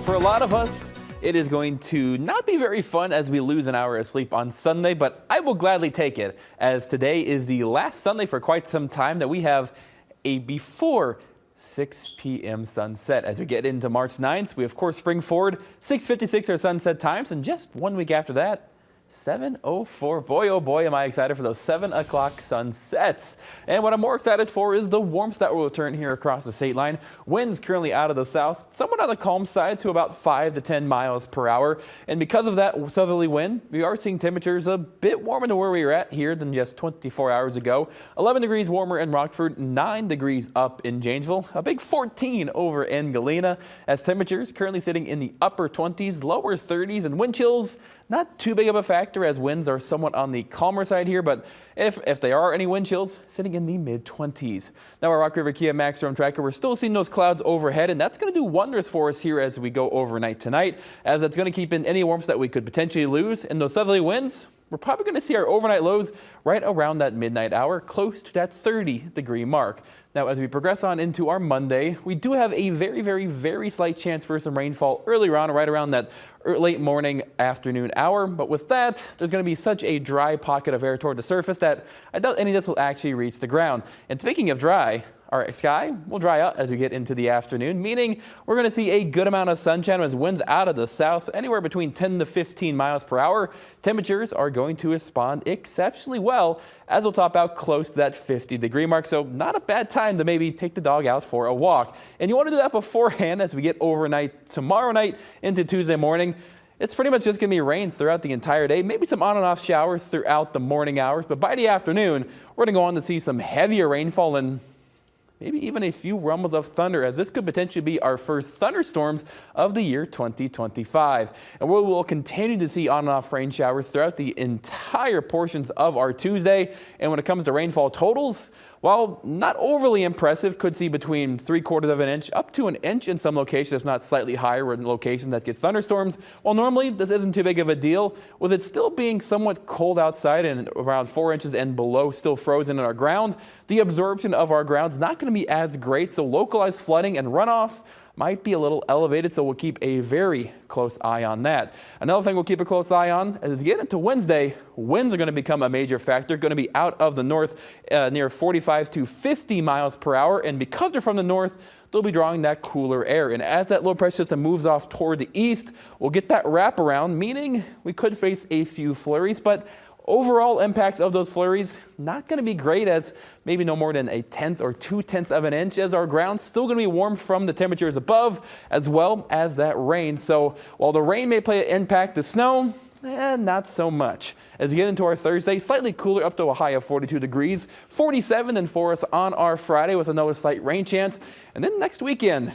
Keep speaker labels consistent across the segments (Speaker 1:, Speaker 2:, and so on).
Speaker 1: For a lot of us, it is going to not be very fun as we lose an hour of sleep on Sunday, but I will gladly take it, as today is the last Sunday for quite some time that we have a before 6 p.m. sunset. As we get into March 9th, we of course spring forward 6:56 our sunset times, and just 1 week after that, 7:04. Boy, oh boy, am I excited for those 7 o'clock sunsets. And what I'm more excited for is the warmth that will return here across the state line. Winds currently out of the south, somewhat on the calm side to about 5 to 10 miles per hour. And because of that southerly wind, we are seeing temperatures a bit warmer than where we were at here than just 24 hours ago. 11 degrees warmer in Rockford, 9 degrees up in Janesville, a big 14 over in Galena, as temperatures currently sitting in the upper 20s, lower 30s, and wind chills not too big of a factor as winds are somewhat on the calmer side here, but if there are any wind chills, sitting in the mid-20s. Now our Rock River Kia Max Storm Tracker, we're still seeing those clouds overhead, and that's going to do wonders for us here as we go overnight tonight, as that's going to keep in any warmth that we could potentially lose. And those southerly winds, we're probably going to see our overnight lows right around that midnight hour, close to that 30-degree mark. Now, as we progress on into our Monday, we do have a very slight chance for some rainfall earlier on, right around that late morning, afternoon hour. But with that, there's going to be such a dry pocket of air toward the surface that I doubt any of this will actually reach the ground. And speaking of dry, our sky will dry out as we get into the afternoon, meaning we're going to see a good amount of sunshine as winds out of the south, anywhere between 10 to 15 miles per hour. Temperatures are going to respond exceptionally well, as we'll top out close to that 50-degree mark. So not a bad time to maybe take the dog out for a walk. And you want to do that beforehand as we get overnight tomorrow night into Tuesday morning. It's pretty much just going to be rain throughout the entire day, maybe some on and off showers throughout the morning hours. But by the afternoon, we're going to go on to see some heavier rainfall and maybe even a few rumbles of thunder, as this could potentially be our first thunderstorms of the year 2025. And we will continue to see on and off rain showers throughout the entire portions of our Tuesday. And when it comes to rainfall totals, while not overly impressive, could see between 3/4 of an inch up to an inch in some locations, if not slightly higher in locations that get thunderstorms. While normally this isn't too big of a deal, with it still being somewhat cold outside and around 4 inches and below still frozen in our ground, the absorption of our ground is not going to be as great, so localized flooding and runoff might be a little elevated, so we'll keep a very close eye on that. Another thing we'll keep a close eye on, as we get into Wednesday, winds are going to become a major factor, going to be out of the north near 45 to 50 miles per hour, and because they're from the north, they'll be drawing that cooler air. And as that low pressure system moves off toward the east, we'll get that wraparound, meaning we could face a few flurries, but overall impacts of those flurries not going to be great, as maybe no more than 1/10 or 2/10 of an inch, as our ground's still going to be warm from the temperatures above as well as that rain. So while the rain may play an impact, the snow, not so much. As we get into our Thursday, slightly cooler up to a high of 42 degrees, 47 then for us on our Friday with another slight rain chance. And then next weekend,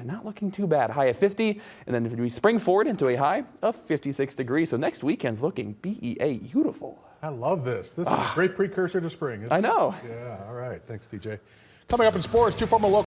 Speaker 1: not looking too bad. High of 50, and then we spring forward into a high of 56 degrees. So next weekend's looking beautiful.
Speaker 2: I love this. This is a great precursor to spring, isn't it?
Speaker 1: I know.
Speaker 2: Yeah, all right. Thanks, TJ. Coming up in sports, two former local